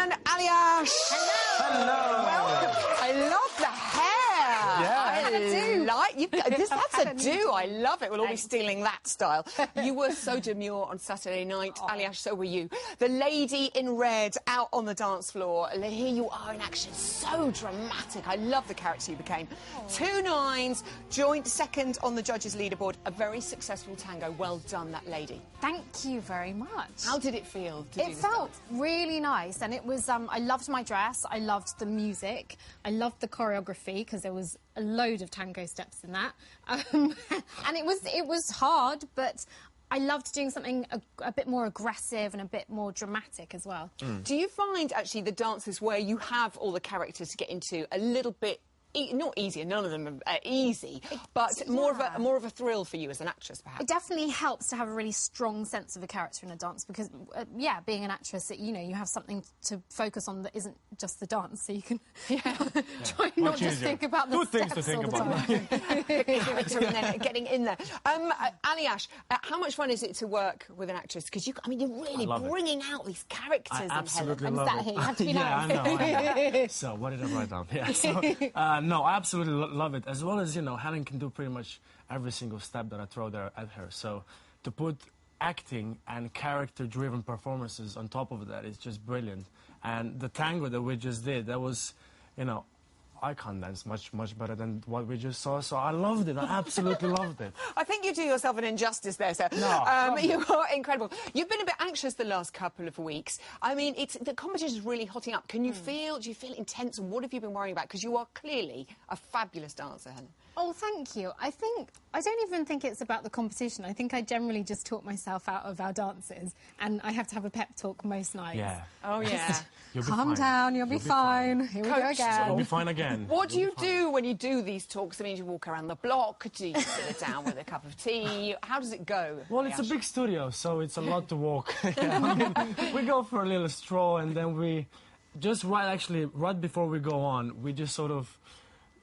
and Aljaz. Hello. Welcome. I love the hair. Yeah. That's a do. I love it. We'll all be stealing that style. You were so demure on Saturday night. Aljaz, so were you. The lady in red out on the dance floor. Here you are in action. So dramatic. I love the character you became. 2 9s, joint second on the judges' leaderboard. A very successful tango. Well done, that lady. Thank you very much. How did it feel to do It this felt dance? really nice, and it was. I loved my dress. I loved the music. I loved the choreography because there was a load of tango steps in that, and it was hard, but I loved doing something a bit more aggressive and a bit more dramatic as well. Do you find actually the dances where you have all the characters to get into a little bit? Not easier, none of them are easy, but more of a thrill for you as an actress, perhaps. It definitely helps to have a really strong sense of a character in a dance because, yeah, being an actress, you have something to focus on that isn't just the dance, so you can try not just think about the things to think about. The character and then getting in there. Aljaz, how much fun is it to work with an actress? Because you're really bringing out these characters. I absolutely in love Helen. it. You have to be I know. So, what did I write down? Yeah, so, no, I absolutely love it. As well as, Helen can do pretty much every single step that I throw there at her. So to put acting and character-driven performances on top of that is just brilliant. And the tango that we just did, that was, I can't dance much better than what we just saw, so I loved it. I absolutely loved it. I think you do yourself an injustice there, sir. No, you are incredible. You've been a bit anxious the last couple of weeks. I mean, the competition is really hotting up. Can you do you feel intense? What have you been worrying about? Because you are clearly a fabulous dancer, Helen. Oh, thank you. I don't even think it's about the competition. I think I generally just talk myself out of our dances, and I have to have a pep talk most nights. Yeah. Oh, yeah. Calm down, you'll be fine. Here we go again. You'll be fine again. What do you do when you do these talks? I mean, do you walk around the block? Do you sit down with a cup of tea? How does it go? Well, it's a big studio, so it's a lot to walk. We go for a little stroll, and then we just right before we go on, we just sort of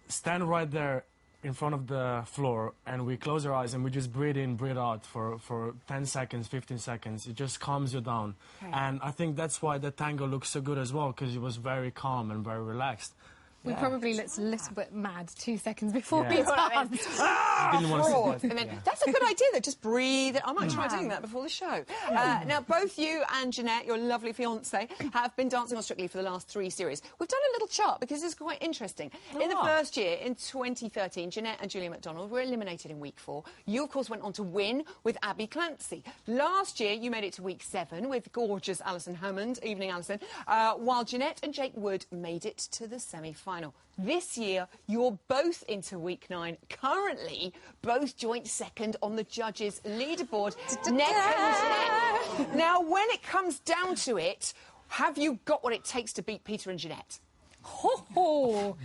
stand right there in front of the floor, and we close our eyes and we just breathe in, breathe out for 10 seconds, 15 seconds. It just calms you down. Okay. And I think that's why the tango looks so good as well, because it was very calm and very relaxed. We probably looked a little bit mad 2 seconds before we danced. Didn't want to see that. And then, that's a good idea, though. Just breathe. I might try doing that before the show. Now, both you and Jeanette, your lovely fiancée, have been dancing on Strictly for the last 3 series. We've done a little chart because it's quite interesting. In the first year, in 2013, Jeanette and Julia McDonald were eliminated in week 4. You, of course, went on to win with Abby Clancy. Last year, you made it to week 7 with gorgeous Alison Hammond, Evening Alison, while Jeanette and Jake Wood made it to the semi-final. This year, you're both into week 9. Currently, both joint second on the judges' leaderboard. Neck and neck. Now, when it comes down to it, have you got what it takes to beat Peter and Jeanette?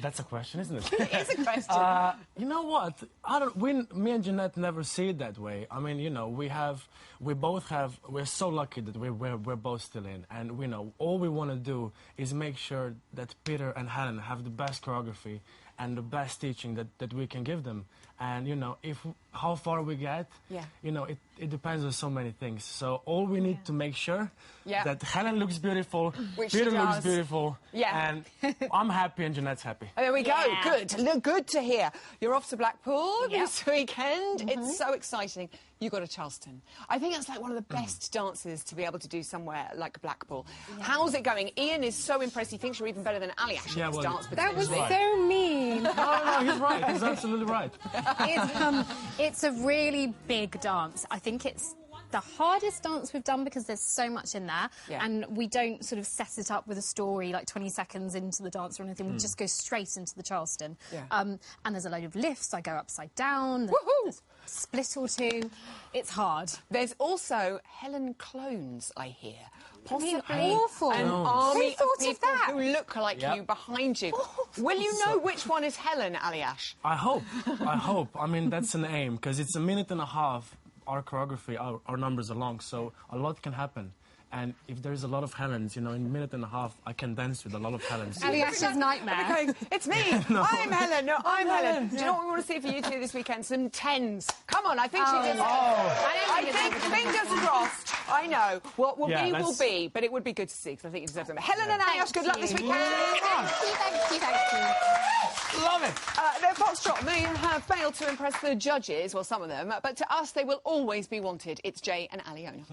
That's a question, isn't it? It is a question. You know what? Me and Jeanette never see it that way. I mean, we're so lucky that we're both still in. And, all we want to do is make sure that Peter and Helen have the best choreography and the best teaching that we can give them. And, how far we get, it depends on so many things. So all we need to make sure that Helen looks beautiful, Peter looks beautiful, and I'm happy and Jeanette's happy. Oh, there we go. Good. Good to hear. You're off to Blackpool this weekend. It's so exciting. You got to Charleston. I think that's like one of the best dances to be able to do somewhere like Blackpool. How's it going? Ian is so impressed. He thinks you're even better than Aljaz at this dance. That was so mean. No, he's right. He's absolutely right. It's a really big dance. I think it's the hardest dance we've done because there's so much in there, and we don't sort of set it up with a story like 20 seconds into the dance or anything. We just go straight into the Charleston. And there's a load of lifts. I go upside down. There's a split or 2. It's hard. There's also Helen clones, I hear. Possibly awful. An army of people who look like you behind you. Will you know which one is Helen, Aljaz? I hope. I mean, that's an aim, because it's a minute and a half. Our choreography, our numbers are long, so a lot can happen. And if there's a lot of Helens, you know, in a minute and a half, I can dance with a lot of Helens. Aljaz's nightmare. We're going, it's me. No. I'm Helen. No, I'm Helen. Do you know what we want to see for you two this weekend? Some tens. Come on, I think she deserves it. I think, fingers crossed. I know. What will be will be, but it would be good to see because I think you deserve them. Helen and Aljaz, good luck this weekend. Thank you. Love it. Their foxtrot may have failed to impress the judges, well, some of them, but to us, they will always be wanted. It's Jay and Aliona.